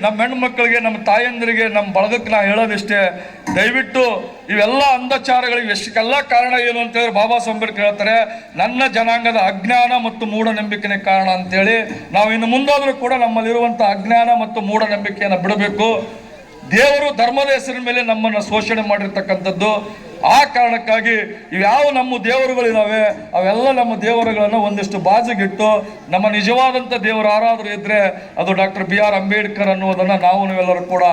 ನಮ್ಮ ಹೆಣ್ಣು ಮಕ್ಕಳಿಗೆ, ನಮ್ಮ ತಾಯಂದಿರಿಗೆ, ನಮ್ಮ ಬಳಗಕ್ಕೆ ನಾ ಹೇಳೋದಿಷ್ಟೇ, ದಯವಿಟ್ಟು ಇವೆಲ್ಲ ಅಂಧಚಾರಗಳಿಗೆ ಎಷ್ಟಕ್ಕೆಲ್ಲ ಕಾರಣ ಏನು ಅಂತೇಳಿ ಬಾಬಾ ಸಾಹೇಬ್ ಅಂಬೇಡ್ಕರ್ ಹೇಳ್ತಾರೆ, ನನ್ನ ಜನಾಂಗದ ಅಜ್ಞಾನ ಮತ್ತು ಮೂಢನಂಬಿಕೆನೇ ಕಾರಣ ಅಂತೇಳಿ. ನಾವು ಇನ್ನು ಮುಂದಾದರೂ ಕೂಡ ನಮ್ಮಲ್ಲಿರುವಂಥ ಅಜ್ಞಾನ ಮತ್ತು ಮೂಢನಂಬಿಕೆಯನ್ನು ಬಿಡಬೇಕು. ದೇವರು ಧರ್ಮದ ಹೆಸರಿನ ಮೇಲೆ ನಮ್ಮನ್ನು ಶೋಷಣೆ ಮಾಡಿರ್ತಕ್ಕಂಥದ್ದು. ಆ ಕಾರಣಕ್ಕಾಗಿ ಇವ್ಯಾವ ನಮ್ಮ ದೇವರುಗಳಿದ್ದಾವೆ ಅವೆಲ್ಲ ನಮ್ಮ ದೇವರುಗಳನ್ನು ಒಂದಿಷ್ಟು ಬಾಜಿಗಿಟ್ಟು ನಮ್ಮ ನಿಜವಾದಂಥ ದೇವರು ಯಾರಾದರೂ ಇದ್ದರೆ ಅದು ಡಾಕ್ಟರ್ BR ಅಂಬೇಡ್ಕರ್ ಅನ್ನೋದನ್ನು ನಾವೆಲ್ಲರೂ ಕೂಡ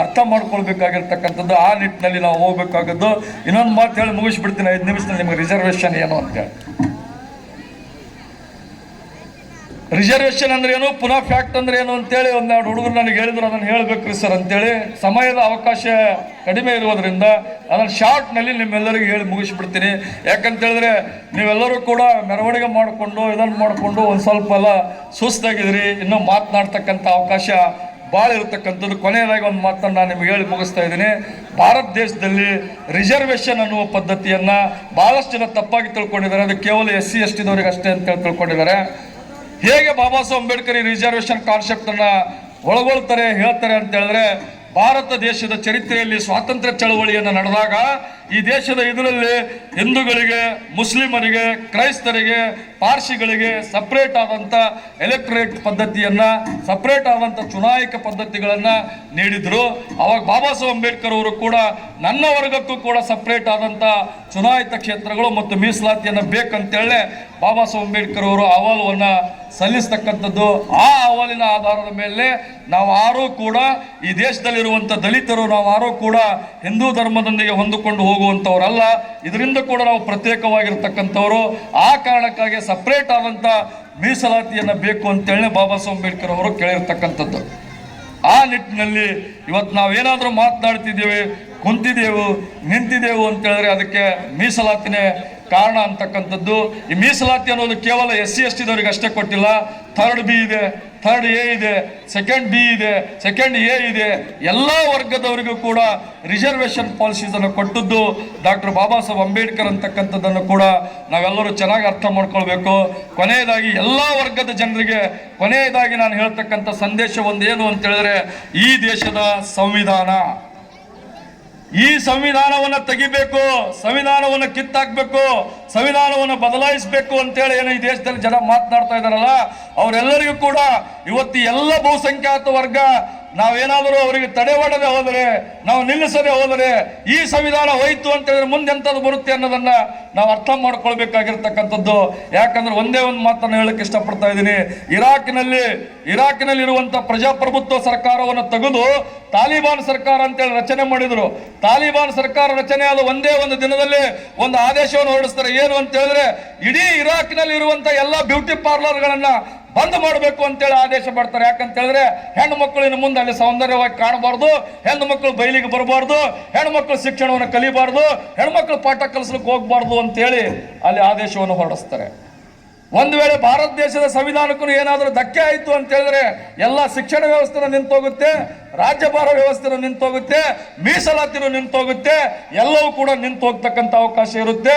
ಅರ್ಥ ಮಾಡ್ಕೊಳ್ಬೇಕಾಗಿರ್ತಕ್ಕಂಥದ್ದು. ಆ ನಿಟ್ಟಿನಲ್ಲಿ ನಾವು ಹೋಗ್ಬೇಕಾಗದ್ದು. ಇನ್ನೊಂದು ಮಾತು ಹೇಳಿ ಮುಗಿಸ್ಬಿಡ್ತೀನಿ, 5 ನಿಮಿಷದಲ್ಲಿ ನಿಮಗೆ ರಿಸರ್ವೇಷನ್ ಏನು ಅಂತೇಳಿ. ರಿಸರ್ವೇಷನ್ ಅಂದ್ರೆ ಏನು, ಪುನಃ ಫ್ಯಾಕ್ಟ್ ಅಂದ್ರೆ ಏನು ಅಂತೇಳಿ ಒಂದೆರಡು ಹುಡುಗರು ನನಗೆ ಹೇಳಿದ್ರು, ಅದನ್ನು ಹೇಳ್ಬೇಕ್ರಿ ಸರ್ ಅಂತೇಳಿ. ಸಮಯದ ಅವಕಾಶ ಕಡಿಮೆ ಇರುವುದರಿಂದ ಅದನ್ನು ಶಾರ್ಟ್ನಲ್ಲಿ ನಿಮ್ಮೆಲ್ಲರಿಗೂ ಹೇಳಿ ಮುಗಿಸ್ಬಿಡ್ತೀನಿ. ಯಾಕಂತೇಳಿದ್ರೆ ನೀವೆಲ್ಲರೂ ಕೂಡ ಮೆರವಣಿಗೆ ಮಾಡಿಕೊಂಡು ಇದನ್ನು ಮಾಡಿಕೊಂಡು ಒಂದು ಸ್ವಲ್ಪ ಎಲ್ಲ ಸುಸ್ತಾಗಿದ್ರಿ. ಇನ್ನೂ ಮಾತನಾಡ್ತಕ್ಕಂಥ ಅವಕಾಶ ಭಾಳ ಇರತಕ್ಕಂಥದ್ದು. ಕೊನೆಯದಾಗಿ ಒಂದು ಮಾತನ್ನು ನಾನು ನಿಮಗೆ ಹೇಳಿ ಮುಗಿಸ್ತಾ ಇದ್ದೀನಿ. ಭಾರತ ದೇಶದಲ್ಲಿ ರಿಸರ್ವೇಷನ್ ಅನ್ನುವ ಪದ್ಧತಿಯನ್ನು ಭಾಳಷ್ಟು ಜನ ತಪ್ಪಾಗಿ ತಿಳ್ಕೊಂಡಿದ್ದಾರೆ. ಅದು ಕೇವಲ SC ST ದವರಿಗೆ ಅಷ್ಟೇ ಅಂತೇಳಿ ತಿಳ್ಕೊಂಡಿದ್ದಾರೆ. ಹೇಗೆ ಬಾಬಾ ಸಾಹೇಬ್ ಅಂಬೇಡ್ಕರ್ ಈ ರಿಸರ್ವೇಷನ್ ಕಾನ್ಸೆಪ್ಟನ್ನು ಒಳಗೊಳ್ತಾರೆ ಹೇಳ್ತಾರೆ ಅಂತ ಹೇಳಿದ್ರೆ, ಭಾರತ ದೇಶದ ಚರಿತ್ರೆಯಲ್ಲಿ ಸ್ವಾತಂತ್ರ್ಯ ಚಳವಳಿಯನ್ನು ನಡೆದಾಗ ಈ ದೇಶದ ಇದರಲ್ಲಿ ಹಿಂದೂಗಳಿಗೆ, ಮುಸ್ಲಿಮರಿಗೆ, ಕ್ರೈಸ್ತರಿಗೆ, ಪಾರ್ಸಿಗಳಿಗೆ ಸಪ್ರೇಟ್ ಆದಂಥ ಎಲೆಕ್ಟ್ರೇಟ್ ಪದ್ಧತಿಯನ್ನು, ಸಪ್ರೇಟ್ ಆದಂಥ ಚುನಾಯಿಕ ಪದ್ಧತಿಗಳನ್ನು ನೀಡಿದರು. ಅವಾಗ ಬಾಬಾ ಸಾಹೇಬ್ ಅಂಬೇಡ್ಕರ್ ಅವರು ಕೂಡ ನನ್ನ ವರ್ಗಕ್ಕೂ ಕೂಡ ಸಪ್ರೇಟ್ ಆದಂಥ ಚುನಾಯಿತ ಕ್ಷೇತ್ರಗಳು ಮತ್ತು ಮೀಸಲಾತಿಯನ್ನು ಬೇಕಂತೇಳಿ ಬಾಬಾ ಸಾಹೇಬ್ ಅಂಬೇಡ್ಕರ್ ಅವರು ಅಹವಾಲುವನ್ನು ಸಲ್ಲಿಸ್ತಕ್ಕಂಥದ್ದು. ಆ ಅಹವಾಲಿನ ಆಧಾರದ ಮೇಲೆ ನಾವು ಯಾರೂ ಕೂಡ ಈ ದೇಶದಲ್ಲಿರುವಂಥ ದಲಿತರು ನಾವು ಯಾರೂ ಕೂಡ ಹಿಂದೂ ಧರ್ಮದೊಂದಿಗೆ ಹೊಂದಿಕೊಂಡು ಹೋಗುವಂಥವರಲ್ಲ. ಇದರಿಂದ ಕೂಡ ನಾವು ಪ್ರತ್ಯೇಕವಾಗಿರ್ತಕ್ಕಂಥವರು. ಆ ಕಾರಣಕ್ಕಾಗಿ ಸಪ್ರೇಟ್ ಆದಂಥ ಮೀಸಲಾತಿಯನ್ನು ಬೇಕು ಅಂತೇಳಿ ಬಾಬಾ ಸಾಹೇಬ್ ಅಂಬೇಡ್ಕರ್ ಅವರು ಕೇಳಿರ್ತಕ್ಕಂಥದ್ದು. ಆ ನಿಟ್ಟಿನಲ್ಲಿ ಇವತ್ತು ನಾವೇನಾದರೂ ಮಾತನಾಡ್ತಿದ್ದೇವೆ, ಕುಂತಿದ್ದೇವು, ನಿಂತಿದ್ದೇವು ಅಂತೇಳಿದ್ರೆ ಅದಕ್ಕೆ ಮೀಸಲಾತಿನೇ ಕಾರಣ ಅಂತಕ್ಕಂಥದ್ದು. ಈ ಮೀಸಲಾತಿ ಅನ್ನೋದು ಕೇವಲ SC ST ದವರಿಗೆ ಅಷ್ಟೇ ಕೊಟ್ಟಿಲ್ಲ. 3rd B ಇದೆ, 3rd A ಇದೆ, 2nd B ಇದೆ, 2nd A ಇದೆ. ಎಲ್ಲ ವರ್ಗದವರಿಗೂ ಕೂಡ ರಿಸರ್ವೇಷನ್ ಪಾಲಿಸೀಸನ್ನು ಕೊಟ್ಟದ್ದು ಡಾಕ್ಟರ್ ಬಾಬಾ ಸಾಹೇಬ್ ಅಂಬೇಡ್ಕರ್ ಅಂತಕ್ಕಂಥದ್ದನ್ನು ಕೂಡ ನಾವೆಲ್ಲರೂ ಚೆನ್ನಾಗಿ ಅರ್ಥ ಮಾಡ್ಕೊಳ್ಬೇಕು. ಕೊನೆಯದಾಗಿ ಎಲ್ಲ ವರ್ಗದ ಜನರಿಗೆ ಕೊನೆಯದಾಗಿ ನಾನು ಹೇಳ್ತಕ್ಕಂಥ ಸಂದೇಶ ಒಂದೇನು ಅಂತ ಹೇಳಿದ್ರೆ, ಈ ದೇಶದ ಸಂವಿಧಾನ, ಈ ಸಂವಿಧಾನವನ್ನು ತೆಗಿಬೇಕು, ಸಂವಿಧಾನವನ್ನು ಕಿತ್ತಾಕ್ಬೇಕು, ಸಂವಿಧಾನವನ್ನು ಬದಲಾಯಿಸಬೇಕು ಅಂತೇಳಿ ಏನು ಈ ದೇಶದಲ್ಲಿ ಜನ ಮಾತನಾಡ್ತಾ ಇದ್ದಾರಲ್ಲ, ಅವರೆಲ್ಲರಿಗೂ ಕೂಡ ಇವತ್ತು ಎಲ್ಲ ಬಹುಸಂಖ್ಯಾತ ವರ್ಗ ನಾವೇನಾದರೂ ಅವರಿಗೆ ತಡೆವಾಡದೆ ಹೋದರೆ, ನಾವು ನಿಲ್ಲಿಸದೆ ಹೋದರೆ ಈ ಸಂವಿಧಾನ ಹೋಯ್ತು ಅಂತ ಹೇಳಿದ್ರೆ ಮುಂದೆ ಎಂಥದ್ದು ಬರುತ್ತೆ ಅನ್ನೋದನ್ನ ನಾವು ಅರ್ಥ ಮಾಡ್ಕೊಳ್ಬೇಕಾಗಿರ್ತಕ್ಕಂಥದ್ದು. ಯಾಕಂದ್ರೆ ಒಂದೇ ಒಂದು ಮಾತನ್ನು ಹೇಳಕ್ಕೆ ಇಷ್ಟಪಡ್ತಾ ಇದ್ದೀನಿ. ಇರಾಕಿನಲ್ಲಿ ಇರುವಂಥ ಪ್ರಜಾಪ್ರಭುತ್ವ ಸರ್ಕಾರವನ್ನು ತೆಗೆದು ತಾಲಿಬಾನ್ ಸರ್ಕಾರ ಅಂತೇಳಿ ರಚನೆ ಮಾಡಿದ್ರು. ತಾಲಿಬಾನ್ ಸರ್ಕಾರ ರಚನೆ ಆದ ಒಂದೇ ಒಂದು ದಿನದಲ್ಲಿ ಒಂದು ಆದೇಶವನ್ನು ಹೊರಡಿಸ್ತಾರೆ. ಏನು ಅಂತ ಹೇಳಿದ್ರೆ, ಇಡೀ ಇರಾಕಿನಲ್ಲಿ ಇರುವಂಥ ಎಲ್ಲ ಬ್ಯೂಟಿ ಪಾರ್ಲರ್ಗಳನ್ನ ಬಂದ್ ಮಾಡಬೇಕು ಅಂತೇಳಿ ಆದೇಶ ಮಾಡ್ತಾರೆ. ಯಾಕಂತ ಹೇಳಿದ್ರೆ ಹೆಣ್ಣು ಮಕ್ಕಳು ಇನ್ನು ಮುಂದೆ ಅಲ್ಲಿ ಸೌಂದರ್ಯವಾಗಿ ಕಾಣಬಾರ್ದು, ಹೆಣ್ಣು ಮಕ್ಕಳು ಬಯಲಿಗೆ ಬರಬಾರ್ದು, ಹೆಣ್ಣು ಮಕ್ಕಳು ಶಿಕ್ಷಣವನ್ನು ಕಲಿಬಾರ್ದು, ಹೆಣ್ಮಕ್ಳು ಪಾಠ ಕಲಿಸ್ಲಿಕ್ಕೆ ಹೋಗ್ಬಾರ್ದು ಅಂತೇಳಿ ಅಲ್ಲಿ ಆದೇಶವನ್ನು ಹೊರಡಿಸ್ತಾರೆ. ಒಂದು ವೇಳೆ ಭಾರತ ದೇಶದ ಸಂವಿಧಾನಕ್ಕೂ ಏನಾದರೂ ಧಕ್ಕೆ ಆಯಿತು ಅಂತ ಹೇಳಿದ್ರೆ ಎಲ್ಲ ಶಿಕ್ಷಣ ವ್ಯವಸ್ಥೆನೂ ನಿಂತೋಗುತ್ತೆ, ರಾಜ್ಯಭಾರ ವ್ಯವಸ್ಥೆನೂ ನಿಂತೋಗುತ್ತೆ, ಮೀಸಲಾತಿನೂ ನಿಂತೋಗುತ್ತೆ, ಎಲ್ಲವೂ ಕೂಡ ನಿಂತು ಹೋಗ್ತಕ್ಕಂಥ ಅವಕಾಶ ಇರುತ್ತೆ.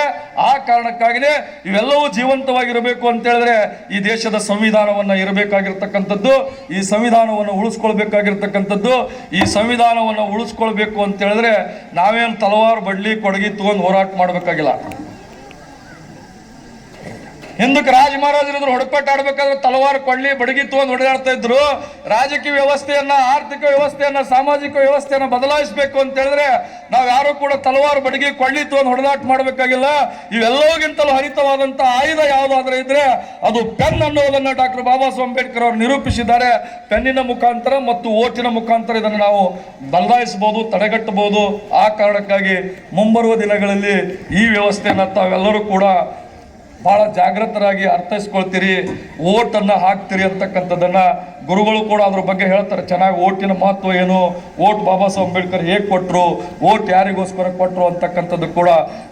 ಆ ಕಾರಣಕ್ಕಾಗಿಯೇ ಇವೆಲ್ಲವೂ ಜೀವಂತವಾಗಿರಬೇಕು ಅಂತ ಹೇಳಿದ್ರೆ ಈ ದೇಶದ ಸಂವಿಧಾನವನ್ನು ಇರಬೇಕಾಗಿರ್ತಕ್ಕಂಥದ್ದು, ಈ ಸಂವಿಧಾನವನ್ನು ಉಳಿಸ್ಕೊಳ್ಬೇಕಾಗಿರ್ತಕ್ಕಂಥದ್ದು. ಈ ಸಂವಿಧಾನವನ್ನು ಉಳಿಸ್ಕೊಳ್ಬೇಕು ಅಂತ ಹೇಳಿದ್ರೆ ನಾವೇನು ತಲವಾರು ಬಡ್ಲಿ ಕೊಡಗಿ ತಗೊಂಡು ಹೋರಾಟ ಮಾಡಬೇಕಾಗಿಲ್ಲ. ಹಿಂದಕ್ಕೆ ರಾಜ ಮಹಾರಾಜರಿದ್ರು ಹೊಡಪಟ್ಟ ಆಡ್ಬೇಕಾದ್ರೆ ತಲವಾರು ಕೊಳ್ಳಿ ಬಡಗಿ ತಗೊಂಡು ಹೊಡೆದಾಡ್ತಾ ಇದ್ರು. ರಾಜಕೀಯ ವ್ಯವಸ್ಥೆಯನ್ನ, ಆರ್ಥಿಕ ವ್ಯವಸ್ಥೆಯನ್ನ, ಸಾಮಾಜಿಕ ವ್ಯವಸ್ಥೆಯನ್ನ ಬದಲಾಯಿಸಬೇಕು ಅಂತ ಹೇಳಿದ್ರೆ ನಾವು ಯಾರು ಕೂಡ ತಲವಾರು ಬಡಗಿ ಕೊಳ್ಳಿ ತಗೊಂಡು ಹೊಡೆದಾಟ ಮಾಡಬೇಕಾಗಿಲ್ಲ. ಇವೆಲ್ಲವಕ್ಕಿಂತಲೂ ಹರಿತವಾದಂಥ ಆಯುಧ ಯಾವುದಾದ್ರೂ ಇದ್ರೆ ಅದು ಪೆನ್ ಅನ್ನೋದನ್ನ ಡಾಕ್ಟರ್ ಬಾಬಾ ಸಾಹೇಬ್ ಅಂಬೇಡ್ಕರ್ ಅವರು ನಿರೂಪಿಸಿದ್ದಾರೆ. ಪೆನ್ನಿನ ಮುಖಾಂತರ ಮತ್ತು ಓಟಿನ ಮುಖಾಂತರ ಇದನ್ನು ನಾವು ಬದಲಾಯಿಸಬಹುದು, ತಡೆಗಟ್ಟಬಹುದು. ಆ ಕಾರಣಕ್ಕಾಗಿ ಮುಂಬರುವ ದಿನಗಳಲ್ಲಿ ಈ ವ್ಯವಸ್ಥೆಯನ್ನು ತಾವೆಲ್ಲರೂ ಕೂಡ ಭಾಳ ಜಾಗೃತರಾಗಿ ಅರ್ಥೈಸ್ಕೊಳ್ತೀರಿ, ಓಟನ್ನು ಹಾಕ್ತೀರಿ ಅಂತಕ್ಕಂಥದ್ದನ್ನು ಗುರುಗಳು ಕೂಡ ಅದ್ರ ಬಗ್ಗೆ ಹೇಳ್ತಾರೆ ಚೆನ್ನಾಗಿ. ಓಟಿನ ಮಹತ್ವ ಏನು, ಓಟ್ ಬಾಬಾ ಸಾಹೇಬ್ ಅಂಬೇಡ್ಕರ್ ಹೇಗೆ ಕೊಟ್ಟರು, ಓಟ್ ಯಾರಿಗೋಸ್ಕರ ಕೊಟ್ಟರು ಅಂತಕ್ಕಂಥದ್ದು ಕೂಡ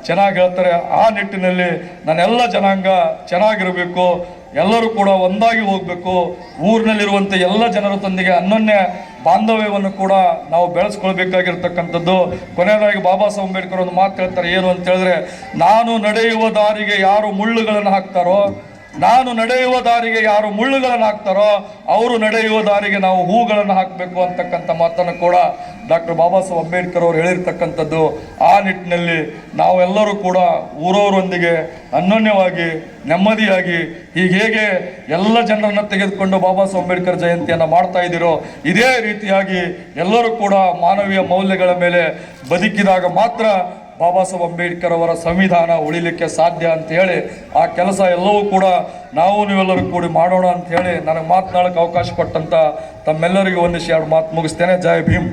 ಚೆನ್ನಾಗಿ ಹೇಳ್ತಾರೆ. ಆ ನಿಟ್ಟಿನಲ್ಲಿ ನನ್ನೆಲ್ಲ ಜನಾಂಗ ಚೆನ್ನಾಗಿರಬೇಕು, ಎಲ್ಲರೂ ಕೂಡ ಒಂದಾಗಿ ಹೋಗಬೇಕು. ಊರಿನಲ್ಲಿರುವಂಥ ಎಲ್ಲ ಜನರೊಂದಿಗೆ ಅನ್ಯೋನ್ಯ ಬಾಂಧವ್ಯವನ್ನು ಕೂಡ ನಾವು ಬೆಳೆಸ್ಕೊಳ್ಬೇಕಾಗಿರ್ತಕ್ಕಂಥದ್ದು. ಕೊನೆಯದಾಗಿ ಬಾಬಾ ಸಾಹೇಬ್ ಅಂಬೇಡ್ಕರ್ ಒಂದು ಮಾತು ಹೇಳ್ತಾರೆ. ಏನು ಅಂತ ಹೇಳಿದ್ರೆ, ನಾನು ನಡೆಯುವ ದಾರಿಗೆ ಯಾರು ಮುಳ್ಳುಗಳನ್ನು ಹಾಕ್ತಾರೋ, ನಾನು ನಡೆಯುವ ದಾರಿಗೆ ಯಾರು ಮುಳ್ಳುಗಳನ್ನು ಹಾಕ್ತಾರೋ ಅವರು ನಡೆಯುವ ದಾರಿಗೆ ನಾವು ಹೂಗಳನ್ನು ಹಾಕಬೇಕು ಅಂತಕ್ಕಂಥ ಮಾತನ್ನು ಕೂಡ ಡಾಕ್ಟರ್ ಬಾಬಾ ಸಾಹೇಬ್ ಅಂಬೇಡ್ಕರ್ ಅವರು ಹೇಳಿರ್ತಕ್ಕಂಥದ್ದು. ಆ ನಿಟ್ಟಿನಲ್ಲಿ ನಾವೆಲ್ಲರೂ ಕೂಡ ಊರವರೊಂದಿಗೆ ಅನ್ಯೋನ್ಯವಾಗಿ ನೆಮ್ಮದಿಯಾಗಿ ಹೇಗೆ ಎಲ್ಲ ಜನರನ್ನು ತೆಗೆದುಕೊಂಡು ಬಾಬಾ ಸಾಹೇಬ್ ಅಂಬೇಡ್ಕರ್ ಜಯಂತಿಯನ್ನು ಮಾಡ್ತಾ ಇದ್ದೀರೋ ಇದೇ ರೀತಿಯಾಗಿ ಎಲ್ಲರೂ ಕೂಡ ಮಾನವೀಯ ಮೌಲ್ಯಗಳ ಮೇಲೆ ಬದುಕಿದಾಗ ಮಾತ್ರ ಬಾಬಾ ಸಾಹೇಬ್ ಅಂಬೇಡ್ಕರ್ ಅವರ ಸಂವಿಧಾನ ಉಳಿಲಿಕ್ಕೆ ಸಾಧ್ಯ ಅಂತ ಹೇಳಿ ಆ ಕೆಲಸ ಎಲ್ಲವೂ ಕೂಡ ನೀವೆಲ್ಲರೂ ಕೂಡಿ ಮಾಡೋಣ ಅಂತ ಹೇಳಿ ನನಗೆ ಮಾತನಾಡೋಕ್ಕೆ ಅವಕಾಶ ಕೊಟ್ಟಂತ ತಮ್ಮೆಲ್ಲರಿಗೂ ಒಂದಿಷ್ಟು ಎರಡು ಮಾತು ಮುಗಿಸ್ತೇನೆ. ಜೈ ಭೀಮ್.